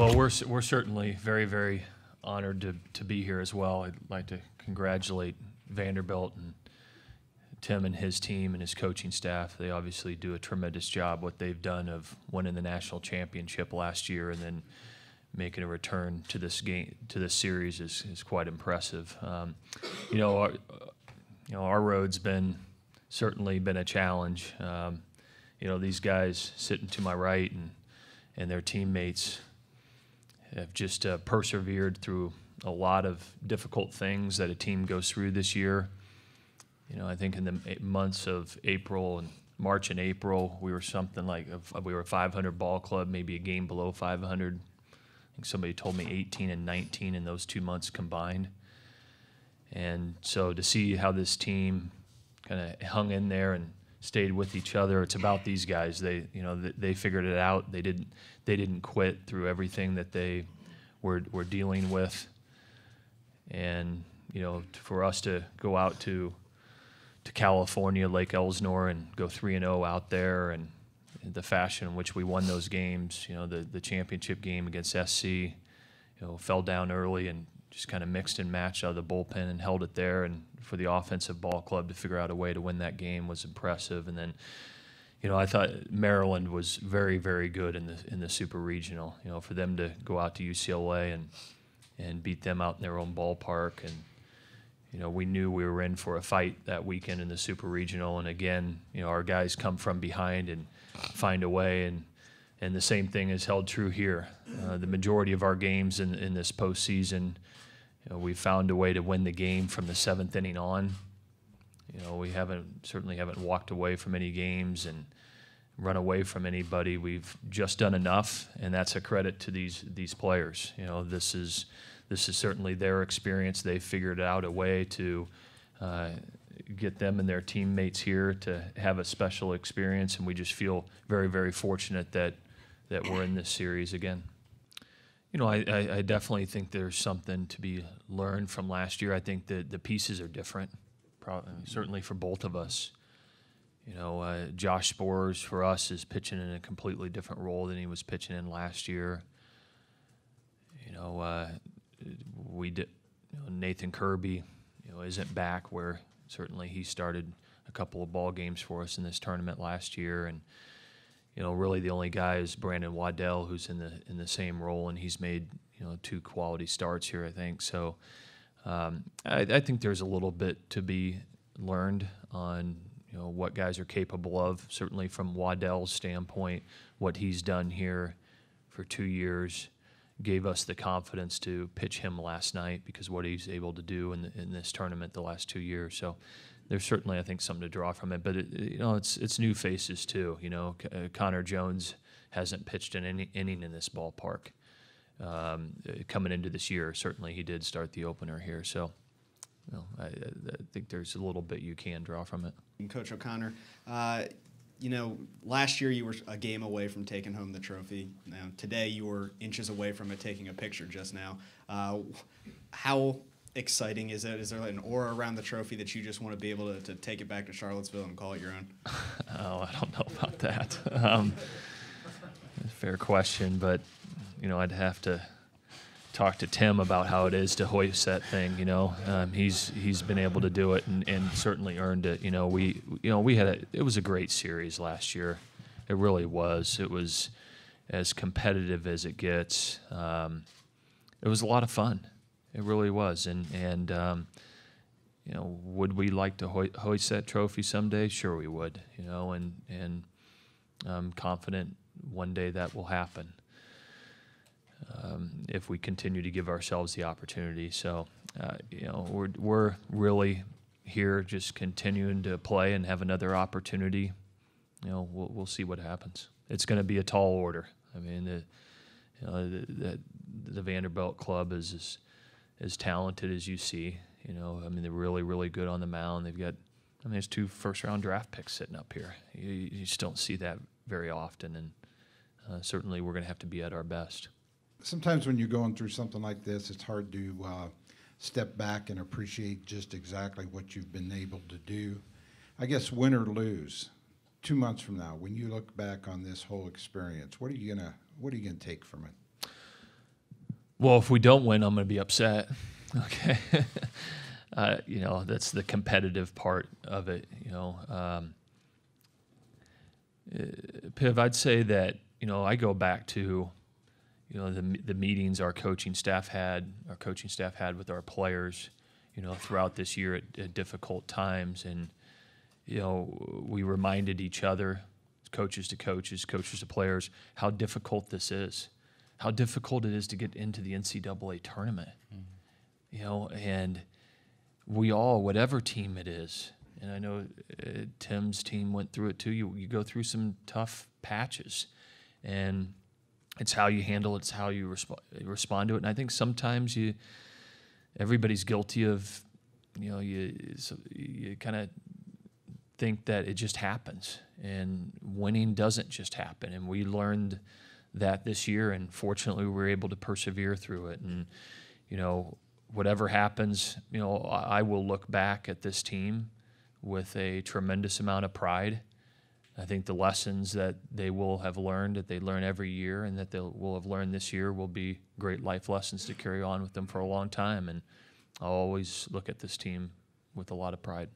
Well, we're certainly very, very honored to be here as well. I'd like to congratulate Vanderbilt and Tim and his team and his coaching staff. They obviously do a tremendous job. What they've done of winning the national championship last year and then making a return to this game, to this series, is quite impressive. Our road's certainly been a challenge. These guys sitting to my right and their teammates have just persevered through a lot of difficult things that a team goes through this year. I think in the months of March and April, we were something like we were a 500 ball club, maybe a game below 500. I think somebody told me 18 and 19 in those 2 months combined. And so to see how this team kind of hung in there and stayed with each other, it's about these guys. They figured it out. They didn't quit through everything that they were dealing with. And for us to go out to California, Lake Elsinore, and go 3-0 out there, and the fashion in which we won those games, the championship game against SC, fell down early and just kind of mixed and matched out of the bullpen and held it there. And for the offensive ball club to figure out a way to win that game was impressive. And then, I thought Maryland was very, very good in the Super Regional. For them to go out to UCLA and beat them out in their own ballpark, and we knew we were in for a fight that weekend in the Super Regional. And again, our guys come from behind and find a way. And the same thing is held true here. The majority of our games in this postseason, we found a way to win the game from the 7th inning on. We certainly haven't walked away from any games and run away from anybody. We've just done enough, and that's a credit to these players. This is certainly their experience. They figured out a way to get them and their teammates here to have a special experience, and we just feel very, very fortunate that we're in this series again. I definitely think there's something to be learned from last year. I think that the pieces are different, certainly for both of us. Josh Spores for us is pitching in a completely different role than he was pitching in last year. Nathan Kirby, isn't back where certainly he started a couple of ball games for us in this tournament last year, and really the only guy is Brandon Waddell, who's in the same role, and he's made 2 quality starts here, I think. So I think there's a little bit to be learned on what guys are capable of. Certainly from Waddell's standpoint, what he's done here for 2 years gave us the confidence to pitch him last night because what he's able to do in this tournament the last 2 years. So there's certainly, I think, something to draw from it. But it's new faces too. Connor Jones hasn't pitched in any inning in this ballpark coming into this year. Certainly, he did start the opener here. So I think there's a little bit you can draw from it. Coach O'Connor, last year you were a game away from taking home the trophy. Now, today you were inches away from it, taking a picture just now. How exciting is it? Is there an aura around the trophy that you just want to be able to take it back to Charlottesville and call it your own? Oh, I don't know about that. Fair question, but I'd have to talk to Tim about how it is to hoist that thing. He's been able to do it and certainly earned it. It was a great series last year. It really was. It was as competitive as it gets. It was a lot of fun. It really was. And would we like to hoist that trophy someday? Sure we would. And I'm confident one day that will happen. If we continue to give ourselves the opportunity. So, we're really here just continuing to play and have another opportunity. We'll see what happens. It's going to be a tall order. I mean, the Vanderbilt club is as talented as you see. They're really, really good on the mound. They've got, there's 2 first-round draft picks sitting up here. You just don't see that very often, and certainly we're going to have to be at our best. Sometimes when you're going through something like this, it's hard to step back and appreciate just exactly what you've been able to do. I guess win or lose, 2 months from now, when you look back on this whole experience, what are you gonna take from it? Well, if we don't win, I'm going to be upset. Okay. You know, that's the competitive part of it, you know. Piv, I'd say that, you know, I go back to, you know, the meetings our coaching staff had with our players, you know, throughout this year at difficult times. And, you know, we reminded each other, coaches to coaches, coaches to players, how difficult this is, how difficult it is to get into the NCAA tournament, you know, and we all, whatever team it is, and I know Tim's team went through it too, you go through some tough patches, and it's how you handle it, it's how you respond to it. And I think sometimes everybody's guilty of, you know, you kind of think that it just happens, and winning doesn't just happen. And we learned that this year, and fortunately we were able to persevere through it. And, you know, whatever happens, you know, I will look back at this team with a tremendous amount of pride. I think the lessons that they will have learned, that they learn every year, and that they will have learned this year will be great life lessons to carry on with them for a long time. And I'll always look at this team with a lot of pride.